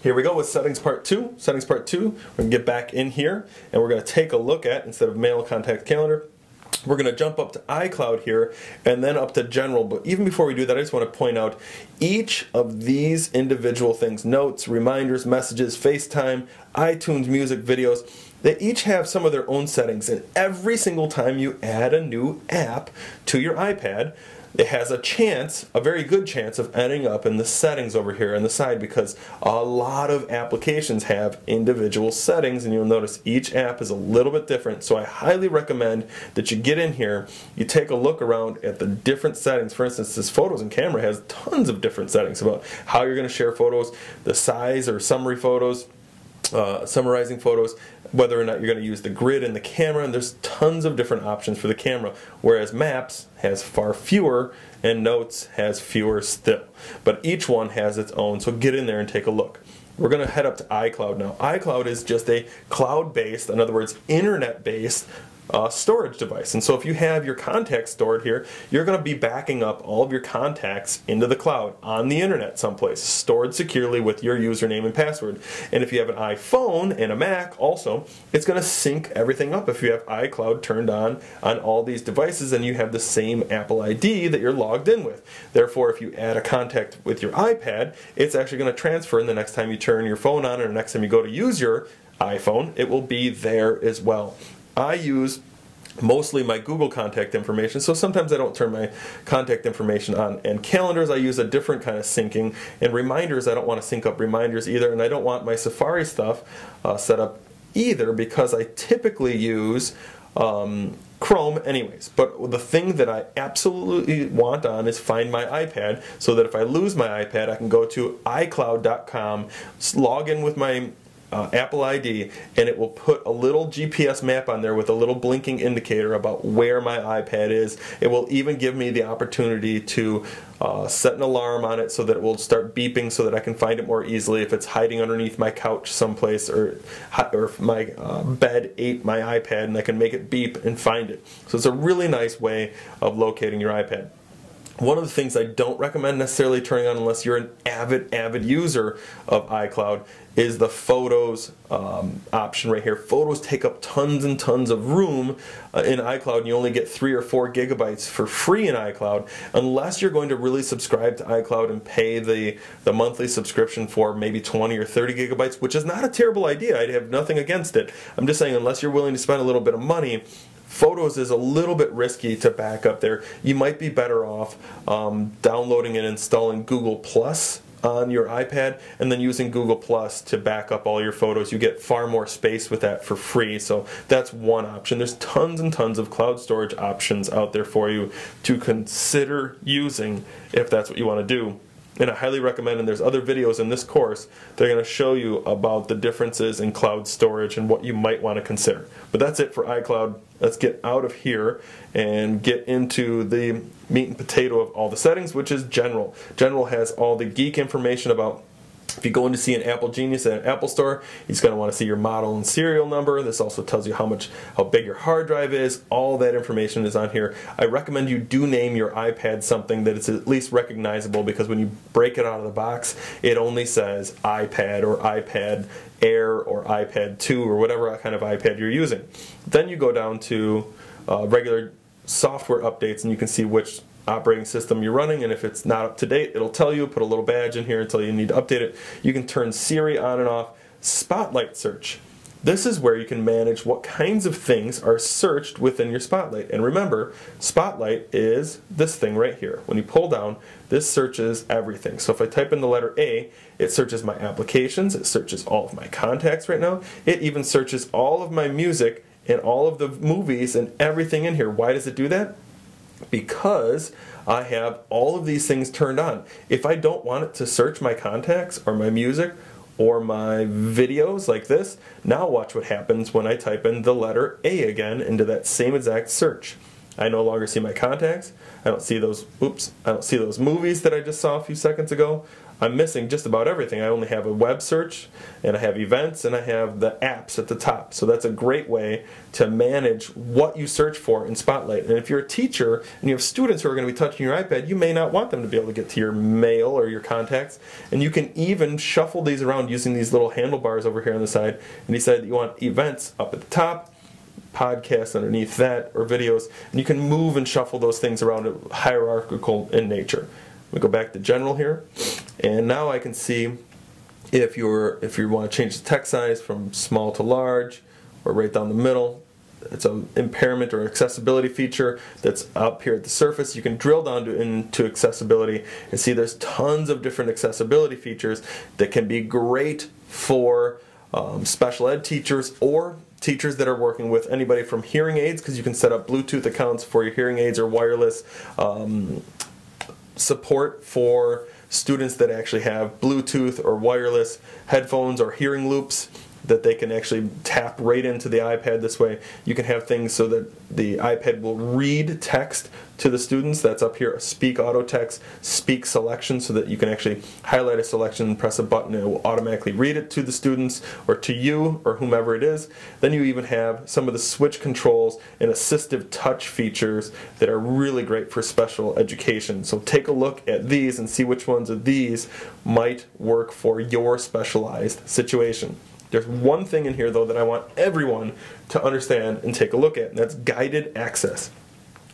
Here we go with settings part 2. Settings part 2, we're going to get back in here and we're going to take a look at, instead of mail, contact, calendar, we're going to jump up to iCloud here and then up to general. But even before we do that, I just want to point out each of these individual things, notes, reminders, messages, FaceTime, iTunes, music, videos, they each have some of their own settings. And every single time you add a new app to your iPad, it has a chance, a very good chance, of ending up in the settings over here on the side, because a lot of applications have individual settings, and you'll notice each app is a little bit different. So I highly recommend that you get in here, you take a look around at the different settings. For instance, this photos and camera has tons of different settings about how you're going to share photos, the size or summary photos, summarizing photos, whether or not you're going to use the grid in the camera, and there's tons of different options for the camera, whereas Maps has far fewer and Notes has fewer still. But each one has its own, so get in there and take a look. We're going to head up to iCloud now. iCloud is just a cloud-based, in other words, internet-based storage device. And so if you have your contacts stored here, you're going to be backing up all of your contacts into the cloud on the internet someplace, stored securely with your username and password. And if you have an iPhone and a Mac also, it's going to sync everything up. If you have iCloud turned on all these devices, and you have the same Apple ID that you're logged in with. Therefore, if you add a contact with your iPad, it's actually going to transfer, and the next time you turn your phone on or the next time you go to use your iPhone, it will be there as well. I use mostly my Google contact information, so sometimes I don't turn my contact information on. And calendars, I use a different kind of syncing. And reminders, I don't want to sync up reminders either, and I don't want my Safari stuff set up either, because I typically use Chrome anyways. But the thing that I absolutely want on is Find My iPad, so that if I lose my iPad, I can go to iCloud.com, log in with my Apple ID, and it will put a little GPS map on there with a little blinking indicator about where my iPad is. It will even give me the opportunity to set an alarm on it so that it will start beeping, so that I can find it more easily if it's hiding underneath my couch someplace, or if my bed ate my iPad, and I can make it beep and find it. So it's a really nice way of locating your iPad. One of the things I don't recommend necessarily turning on, unless you're an avid user of iCloud, is the Photos option right here. Photos take up tons and tons of room in iCloud, and you only get 3 or 4 gigabytes for free in iCloud, unless you're going to really subscribe to iCloud and pay the monthly subscription for maybe 20 or 30 gigabytes, which is not a terrible idea. I have nothing against it. I'm just saying, unless you're willing to spend a little bit of money, Photos is a little bit risky to back up there. You might be better off downloading and installing Google Plus on your iPad, and then using Google Plus to back up all your photos. You get far more space with that for free, so that's one option. There's tons and tons of cloud storage options out there for you to consider using if that's what you want to do. And I highly recommend, and there's other videos in this course, they're going to show you about the differences in cloud storage and what you might want to consider. But that's it for iCloud. Let's get out of here and get into the meat and potato of all the settings, which is General. General has all the geek information about, if you go in to see an Apple Genius at an Apple store, he's going to want to see your model and serial number. This also tells you how big your hard drive is. All that information is on here. I recommend you do name your iPad something that is at least recognizable, because when you break it out of the box, it only says iPad or iPad Air or iPad 2 or whatever kind of iPad you're using. Then you go down to regular software updates, and you can see which operating system you're running, and if it's not up to date, it'll tell you. Put a little badge in here until you need to update it. You can turn Siri on and off. Spotlight search. This is where you can manage what kinds of things are searched within your Spotlight. And remember, Spotlight is this thing right here. When you pull down, this searches everything. So if I type in the letter A, it searches my applications, it searches all of my contacts right now, it even searches all of my music and all of the movies and everything in here. Why does it do that? Because I have all of these things turned on. If I don't want it to search my contacts or my music or my videos like this, now watch what happens when I type in the letter A again into that same exact search. I no longer see my contacts. I don't see those, I don't see those movies that I just saw a few seconds ago. I'm missing just about everything. I only have a web search, and I have events, and I have the apps at the top. So that's a great way to manage what you search for in Spotlight. And if you're a teacher and you have students who are going to be touching your iPad, you may not want them to be able to get to your mail or your contacts. And you can even shuffle these around using these little handlebars over here on the side, and decide that you want events up at the top, podcasts underneath that, or videos, and you can move and shuffle those things around, hierarchical in nature. We go back to general here, and now I can see if you want to change the text size from small to large, or right down the middle. It's an impairment or accessibility feature that's up here at the surface. You can drill down into accessibility and see there's tons of different accessibility features that can be great for special ed teachers or teachers that are working with anybody from hearing aids, because you can set up Bluetooth accounts for your hearing aids, or wireless support for students that actually have Bluetooth or wireless headphones or hearing loops that they can actually tap right into the iPad. This way you can have things so that the iPad will read text to the students. That's up here, a speak auto text, speak selection, so that you can actually highlight a selection and press a button and it will automatically read it to the students or to you or whomever it is. Then you even have some of the switch controls and assistive touch features that are really great for special education. So take a look at these and see which ones of these might work for your specialized situation. There's one thing in here, though, that I want everyone to understand and take a look at, and that's guided access.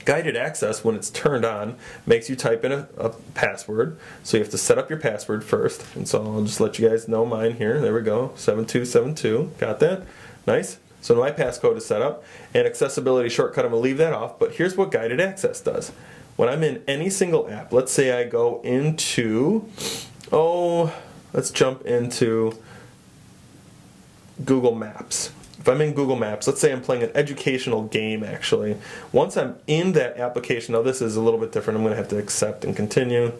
Guided access, when it's turned on, makes you type in a password. So you have to set up your password first. And so I'll just let you guys know mine here. There we go, 7272. Got that? Nice. So my passcode is set up. And accessibility shortcut, I'm going to leave that off. But here's what guided access does. When I'm in any single app, let's say I go into, let's jump into Google Maps. If I'm in Google Maps, let's say I'm playing an educational game actually. Once I'm in that application, now this is a little bit different, I'm going to have to accept and continue.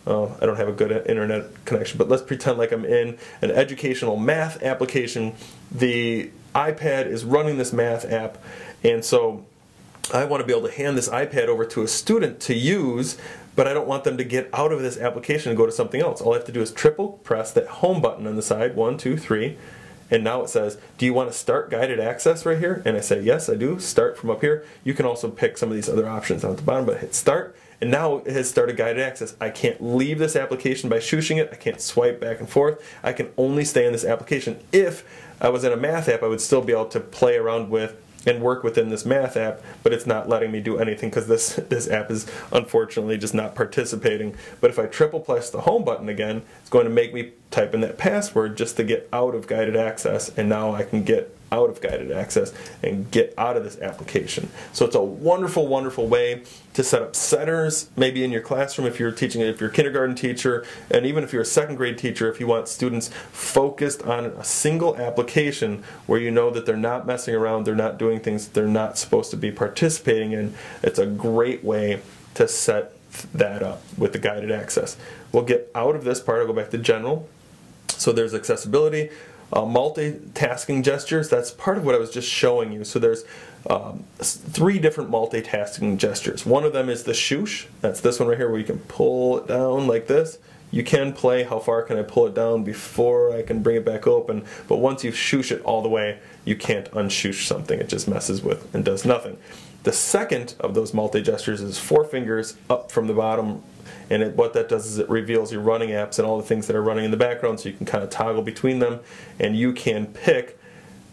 I don't have a good internet connection, but let's pretend like I'm in an educational math application. The iPad is running this math app, and so I want to be able to hand this iPad over to a student to use, but I don't want them to get out of this application and go to something else. All I have to do is triple press that home button on the side, 1, 2, 3, and now it says, do you want to start guided access right here? And I say, yes, I do. Start from up here. You can also pick some of these other options down at the bottom, but hit start, and now it has started guided access. I can't leave this application by shooshing it. I can't swipe back and forth. I can only stay in this application. If I was in a math app, I would still be able to play around with and work within this math app, but it's not letting me do anything because this app is unfortunately just not participating. But if I triple press the home button again, it's going to make me type in that password just to get out of guided access, and now I can get out of guided access and get out of this application. So it's a wonderful, wonderful way to set up setters, maybe in your classroom if you're teaching, if you're a kindergarten teacher, and even if you're a second grade teacher, if you want students focused on a single application where you know that they're not messing around, they're not doing things they're not supposed to be participating in. It's a great way to set that up with the guided access. We'll get out of this part. I'll go back to general. So there's accessibility. Multitasking gestures, that's part of what I was just showing you. So there's 3 different multitasking gestures. One of them is the shoosh. That's this one right here where you can pull it down like this. You can play how far can I pull it down before I can bring it back open, but once you shoosh it all the way, you can't unshoosh something. It just messes with and does nothing. The second of those multi-gestures is 4 fingers up from the bottom, and what that does is it reveals your running apps and all the things that are running in the background, so you can kind of toggle between them, and you can pick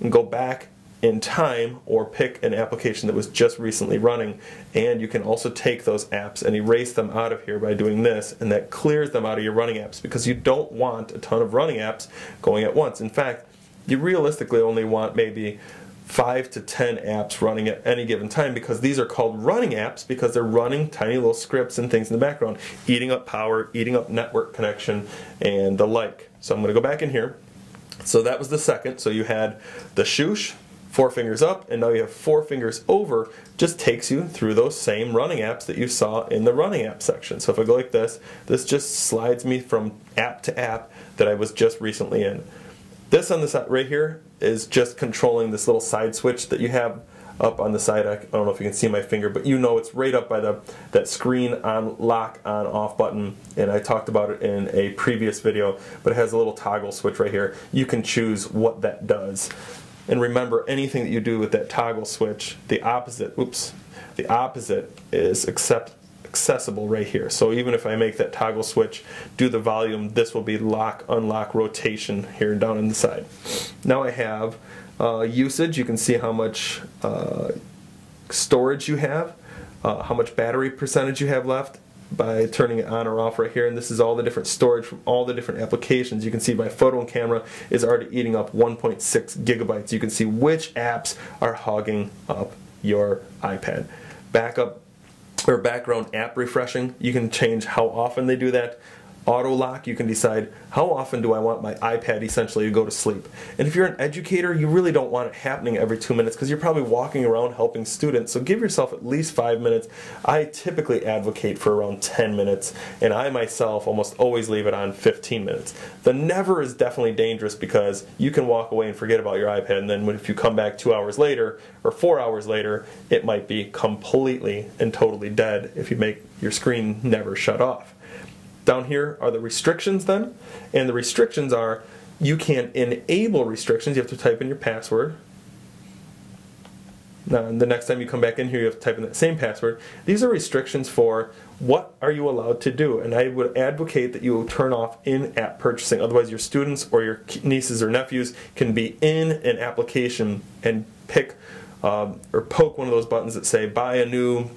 and go back in time or pick an application that was just recently running, and you can also take those apps and erase them out of here by doing this, and that clears them out of your running apps because you don't want a ton of running apps going at once. In fact, you realistically only want maybe 5 to 10 apps running at any given time, because these are called running apps because they're running tiny little scripts and things in the background, eating up power, eating up network connection, and the like. So I'm going to go back in here. So that was the second. So you had the shoosh, 4 fingers up, and now you have 4 fingers over. Just takes you through those same running apps that you saw in the running app section. So if I go like this, this just slides me from app to app that I was just recently in. This on the side right here is just controlling this little side switch that you have up on the side. I don't know if you can see my finger, but you know it's right up by that screen on lock on off button, and I talked about it in a previous video, but it has a little toggle switch right here. You can choose what that does. And remember, anything that you do with that toggle switch, the opposite is accessible right here. So even if I make that toggle switch, do the volume, this will be lock, unlock, rotation here down on the side. Now I have usage. You can see how much storage you have, how much battery percentage you have left by turning it on or off right here, and this is all the different storage from all the different applications. You can see my phone camera is already eating up 1.6 gigabytes. You can see which apps are hogging up your iPad. Backup or background app refreshing, you can change how often they do that. Auto lock, you can decide how often do I want my iPad essentially to go to sleep. And if you're an educator, you really don't want it happening every 2 minutes because you're probably walking around helping students, so give yourself at least 5 minutes. I typically advocate for around 10 minutes, and I myself almost always leave it on 15 minutes. The never is definitely dangerous because you can walk away and forget about your iPad, and then if you come back 2 hours later or 4 hours later, it might be completely and totally dead if you make your screen never shut off. Down here are the restrictions then, and the restrictions are you can enable restrictions. You have to type in your password. Now the next time you come back in here, you have to type in that same password. These are restrictions for what are you allowed to do, and I would advocate that you turn off in-app purchasing. Otherwise your students or your nieces or nephews can be in an application and pick or poke one of those buttons that say buy a new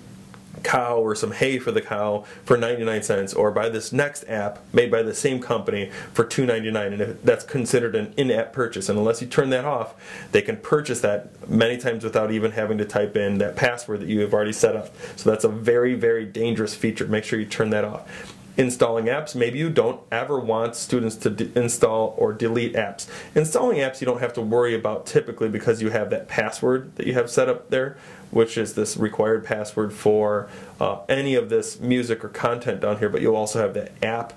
cow or some hay for the cow for 99 cents, or buy this next app made by the same company for $2.99, and if that's considered an in-app purchase, and unless you turn that off, they can purchase that many times without even having to type in that password that you have already set up. So that's a very, very dangerous feature. Make sure you turn that off. Installing apps, maybe you don't ever want students to install or delete apps. Installing apps you don't have to worry about typically because you have that password that you have set up there, which is this required password for any of this music or content down here, but you'll also have that app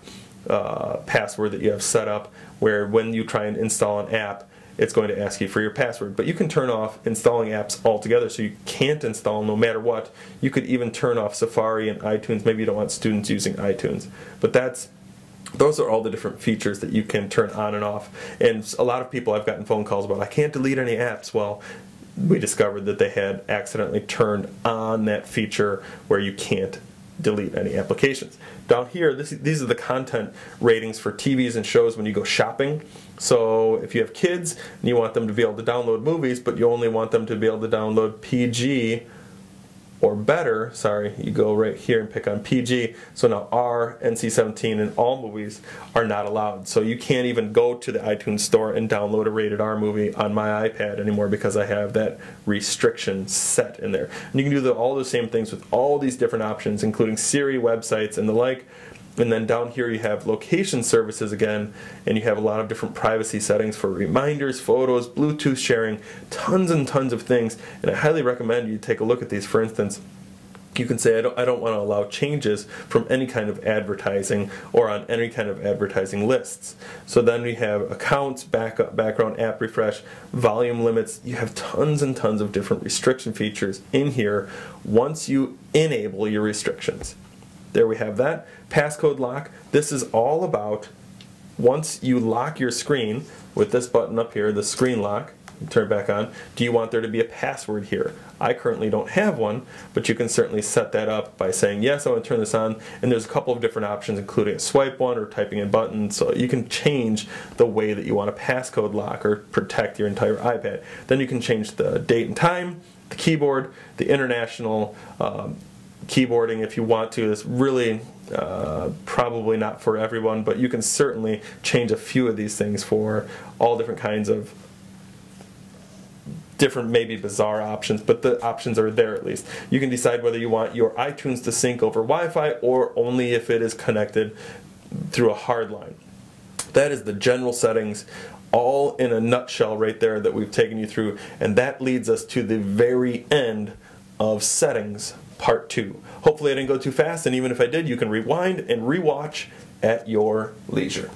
password that you have set up where when you try and install an app, it's going to ask you for your password. But you can turn off installing apps altogether, so you can't install no matter what. You could even turn off Safari and iTunes. Maybe you don't want students using iTunes. But those are all the different features that you can turn on and off. And a lot of people I've gotten phone calls about, I can't delete any apps. Well, we discovered that they had accidentally turned on that feature where you can't delete any applications. Down here, these are the content ratings for TVs and shows when you go shopping. So if you have kids and you want them to be able to download movies, but you only want them to be able to download PG or better, you go right here and pick on PG. So now R, NC-17, and all movies are not allowed. So you can't even go to the iTunes store and download a rated R movie on my iPad anymore because I have that restriction set in there. And you can do all the same things with all these different options, including Siri, websites, and the like. And then down here you have location services again, and you have a lot of different privacy settings for reminders, photos, Bluetooth sharing, tons and tons of things. And I highly recommend you take a look at these. For instance, you can say I don't want to allow changes from any kind of advertising or on any kind of advertising lists. So then we have accounts, backup, background app refresh, volume limits. You have tons and tons of different restriction features in here once you enable your restrictions. There we have that. Passcode lock. This is all about once you lock your screen with this button up here, the screen lock, turn it back on, do you want there to be a password here? I currently don't have one, but you can certainly set that up by saying, yes, I want to turn this on, and there's a couple of different options, including a swipe one or typing in buttons, so you can change the way that you want to passcode lock or protect your entire iPad. Then you can change the date and time, the keyboard, the international keyboarding if you want to. It's really probably not for everyone, but you can certainly change a few of these things for all different kinds of different, maybe bizarre options, but the options are there at least. You can decide whether you want your iTunes to sync over Wi-Fi or only if it is connected through a hard line. That is the general settings, all in a nutshell right there that we've taken you through, and that leads us to the very end of settings part 2. Hopefully I didn't go too fast, and even if I did, you can rewind and rewatch at your leisure.